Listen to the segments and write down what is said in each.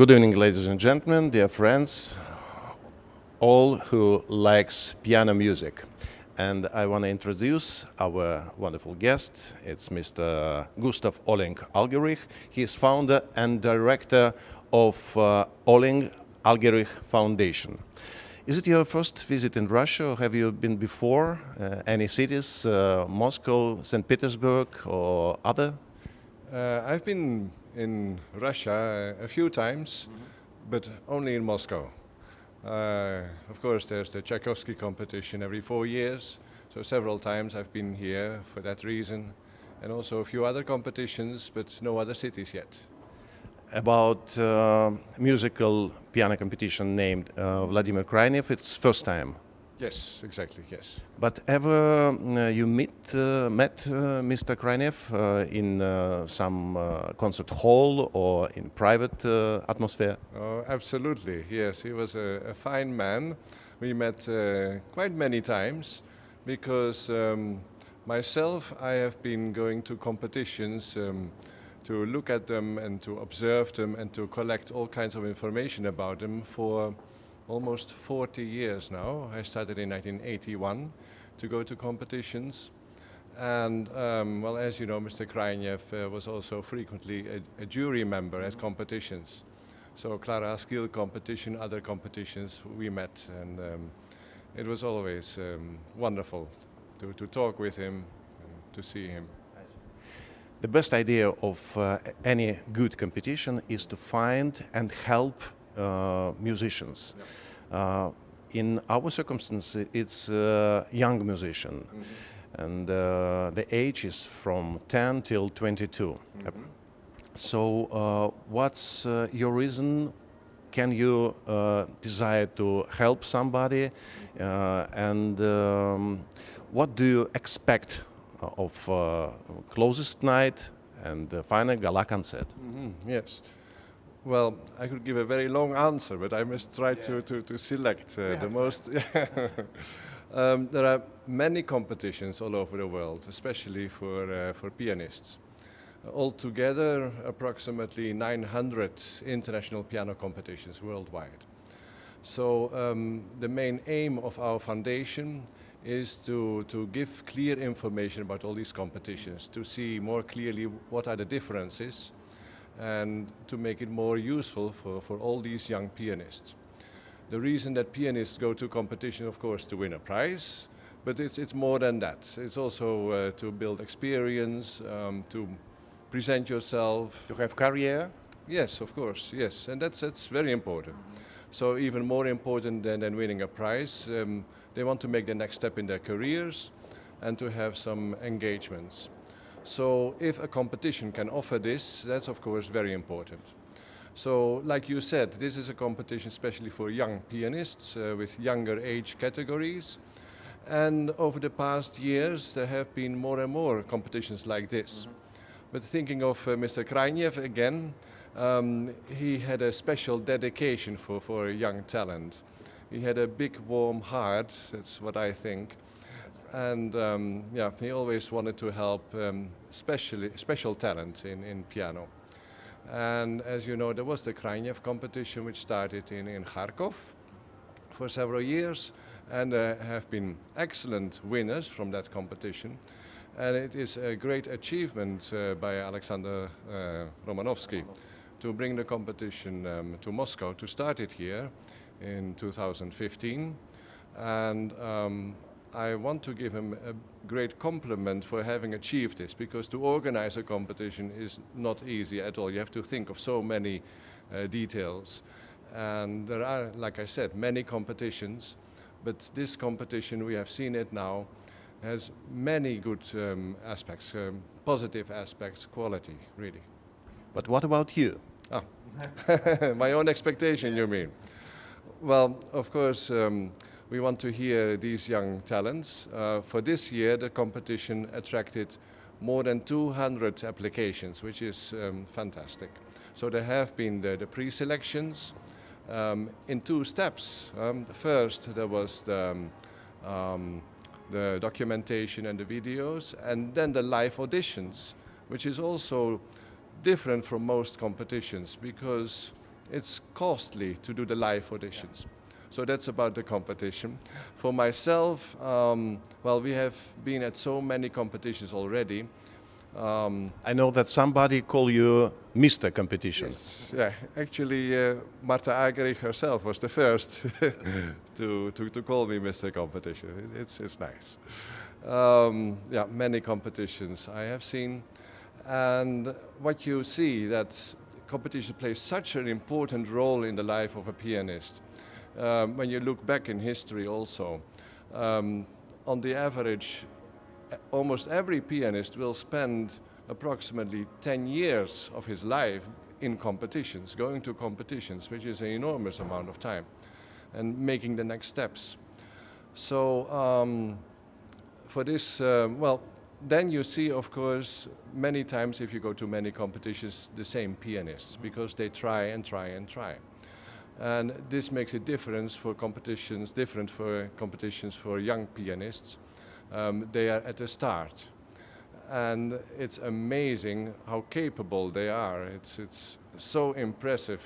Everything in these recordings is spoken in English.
Good evening, ladies and gentlemen, dear friends, all who likes piano music. And I want to introduce our wonderful guest. It's Mr. Gustav Olling Algerich. He is founder and director of Olling Algerich Foundation. Is it your first visit in Russia, or have you been before? Any cities, Moscow, St. Petersburg, or other? I've been in Russia a few times, but only in Moscow. Of course, there's the Tchaikovsky competition every 4 years, so several times I've been here for that reason, and also a few other competitions, but no other cities yet. About musical piano competition named Vladimir Krainev, it's first time. Yes, exactly, yes. But ever you met Mr. Krainev in some concert hall or in private atmosphere? Oh, absolutely, yes. He was a fine man. We met quite many times because myself, I have been going to competitions to look at them and to observe them and to collect all kinds of information about them for almost 40 years now. I started in 1981 to go to competitions. And, well, as you know, Mr. Krainev was also frequently a jury member at competitions. So Clara Skill competition, other competitions, we met. And it was always wonderful to talk with him and to see him. The best idea of any good competition is to find and help musicians. In our circumstances, it's a young musician, and the age is from 10 till 22. So what's your reason? Can you desire to help somebody? And what do you expect of closest night and final gala concert? Yes. Well, I could give a very long answer, but I must try to select the most. There are many competitions all over the world, especially for pianists. Altogether, approximately 900 international piano competitions worldwide. So the main aim of our foundation is to give clear information about all these competitions, to see more clearly what are the differences, and to make it more useful for all these young pianists. The reason that pianists go to competition, of course, to win a prize, but it's more than that. It's also to build experience, to present yourself. To have career? Yes, of course, yes, and that's very important. So even more important than winning a prize, they want to make the next step in their careers and to have some engagements. So if a competition can offer this, that's of course very important. So like you said, this is a competition especially for young pianists with younger age categories. And over the past years, there have been more and more competitions like this. But thinking of Mr. Krainev again, he had a special dedication for young talent. He had a big warm heart, that's what I think. And yeah, he always wanted to help special talent in piano. And as you know, there was the Krainev competition, which started in Kharkov for several years, and there have been excellent winners from that competition. And it is a great achievement by Alexander Romanovsky to bring the competition to Moscow, to start it here in 2015. And I want to give him a great compliment for having achieved this, because to organize a competition is not easy at all. You have to think of so many details. And there are, like I said, many competitions, but this competition, we have seen it now, has many good aspects, positive aspects, quality, really. But what about you? Ah. My own expectation, you mean? Well, of course, we want to hear these young talents. For this year, the competition attracted more than 200 applications, which is fantastic. So there have been the pre-selections in 2 steps. First, there was the documentation and the videos, and then the live auditions, which is also different from most competitions because it's costly to do the live auditions. So that's about the competition. For myself, well, we have been at so many competitions already. I know that somebody call you Mr. Competition. Yeah, actually, Marta Agerich herself was the first to call me Mr. Competition. It's nice. Yeah, many competitions I have seen. And what you see, that competition plays such an important role in the life of a pianist. When you look back in history also, on the average, almost every pianist will spend approximately 10 years of his life in competitions, going to competitions, which is an enormous amount of time, and making the next steps. So for this, well, then you see, of course, many times if you go to many competitions, the same pianists, because they try and try and try. And this makes a difference for competitions, different for competitions for young pianists. They are at the start. And it's amazing how capable they are. It's so impressive,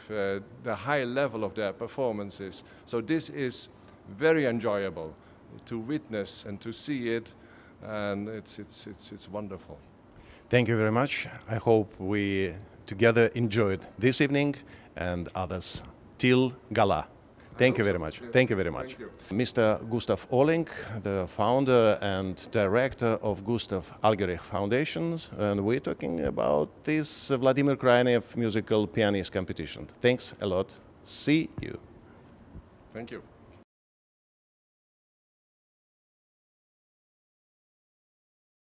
the high level of their performances. So this is very enjoyable to witness and to see it, and it's wonderful. Thank you very much. I hope we together enjoyed this evening and others till gala. Thank you very much. Thank you very much. Mr. Gustav Orling, the founder and director of Gustav Algerich Foundation, and we're talking about this Vladimir Krainev musical pianist competition. Thanks a lot. See you. Thank you.